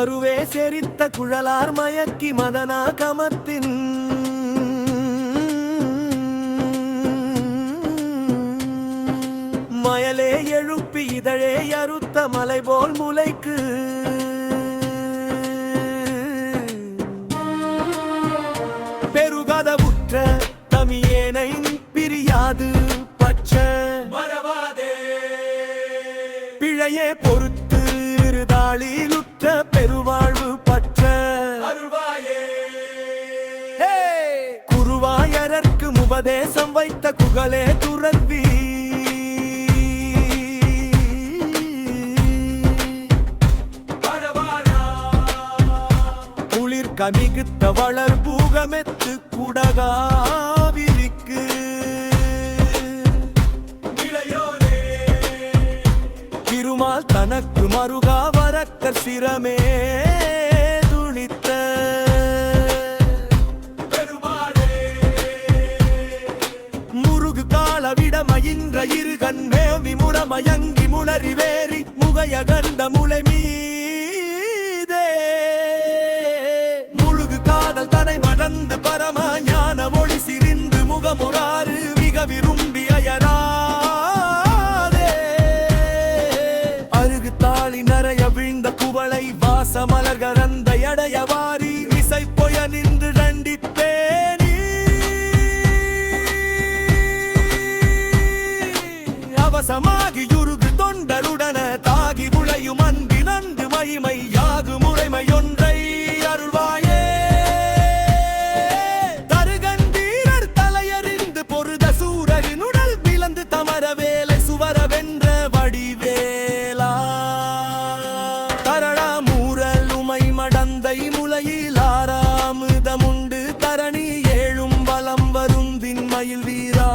மறுவே செரித்த குழலார் மயக்கி மதனா கமத்தின் மயலே எழுப்பி இதழே அறுத்த மலை போல் முளைக்கு பெருகத உற்ற தமியேனை பிரியாது பச்ச மறவாதே பிழையே பொறுத்து இருதாளிலுற்ற பெருவாழ்வு பற்ற அருள்வாயே குருவாயரற்கு உபதேசம் வைத்த குகலே துறவி குளிர் கமிகுத்த வளர் பூகமெத்து குடகாவிரிக்கு திருமால் தனக்கு மருகா வரக்கர் சிரமே துணித்த முருகு காலவிட மயின்ற இருகண் மேவி முடமயங்கி முளறி வேறி முகைய கண்ட முளை மீதே முழுகு காதல் தனை மடந்து பரம ஞான மொழி சிரிந்து முகமுறாறு மிக விரும்பி அயராதே அருகு தாளி நரைய விழுந்த குவளை வாச மலர்கரந்த எடைய வாரி இசை பொய நின்று தண்டிப்பேனி அவசமாகி யுருகு தொண்டருடன தாகி உளையும் அன்பி நந்து மகிமை யாகு முறைமையொன்றை அருள்வாயே தருகந்தீரர் தலையறிந்து பொருத சூரனுடல் விளந்து தமர வேலை சுவர வென்ற வடிவேலா தரடா மூரல் உமை மடந்தை முளையில் ஆறாமுதமுண்டு தரணி ஏழும் வலம் வருந்தின் மயில் வீரா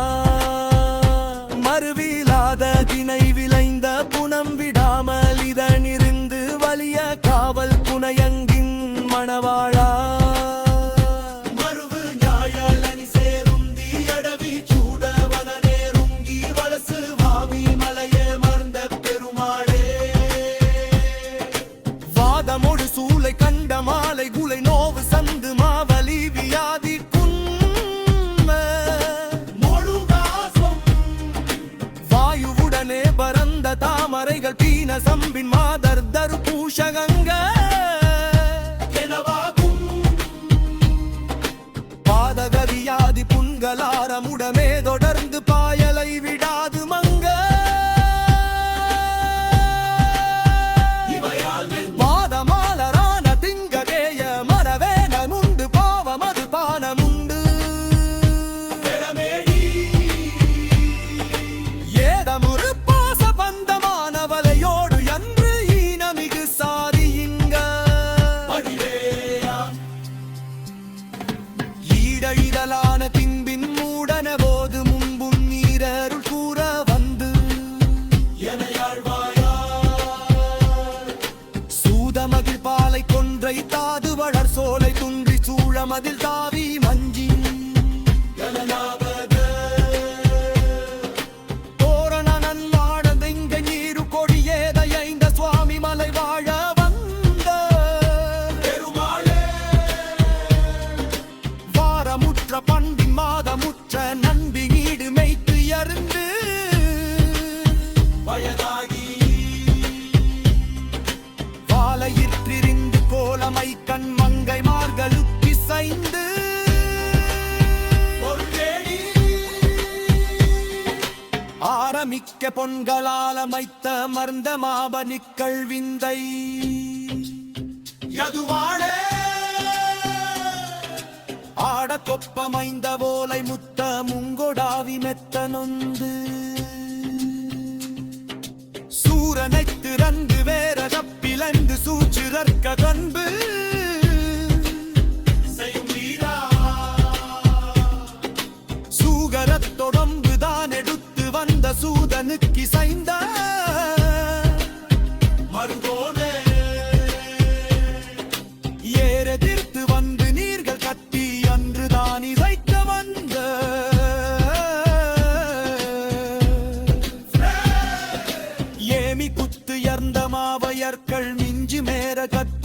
மறுவிலாத தினை விளைந்த புனம் விடாமல் இதனிருந்து வலிய காவல் புனையங்கின் மணவாழா மறுவு ஞாயலனி சேருந்தி அடவி சூடவன நேருங்கி வலசு வாவி மலையே மறந்த பெருமாளே வாதமொடு சூளை கண்ட மாலை குலை நோவு சந்து மாவலி வியாதி வாயுவுடனே பரந்த தாமரைகள் பீன சம்பின் மாதர் தரு பூஷகங்க பாதகரியாதி புண்களாரமுடமே தொடர்ந்து பாயலை விடாது மங்க பாதமாலரான திங்ககேய மரவேன முண்டு பாவமது பானமுண்டு ஏதமுறு பாச பந்தமானவலையோடு என்று ஈனமிகு சாதியிங்க ஈடழிதலான பின்பின் மூடன போது முன்பும் நீரருள் கூற வந்து சூதமகிழ் பாலை கொன்றை தாது வளர் சோலை துன்றி சூழமதில் தாவி மஞ்சி தோரண நல்லாடதெங்க நீரு கொடியேத ஐந்த சுவாமி மலை வாழ வந்த வாரமுற்ற பண்பின் மாதமுற்ற நன்பி நீடு மெய்த்து அருந்து வயதாகி வாழையிற்றிருந்து கோலமை கண் மங்கை மார்களுக்கு சைந்து ஆரமிக்க பொன்களால் அமைத்த மர்ந்த மாபனிக்கள் விந்தை யதுவாழே ஆட கொப்பமைந்த போலை முத்த முங்கொடாவி மெத்த நொந்து சூரனை திறந்து வேற தப்பிலந்து சூச்சிறக்க கண்பு சூகரத்தொடம்புதான் எடுத்து வந்த சூதனுக்கு இசைந்த மருகோனே ஏறெதிர்த்து வந்து நீர்கள் கட்டி அன்றுதான் இசைக்க வந்த ஏமி குத்து எர்ந்த மாவையர்கள் மிஞ்சி மேற கட்டி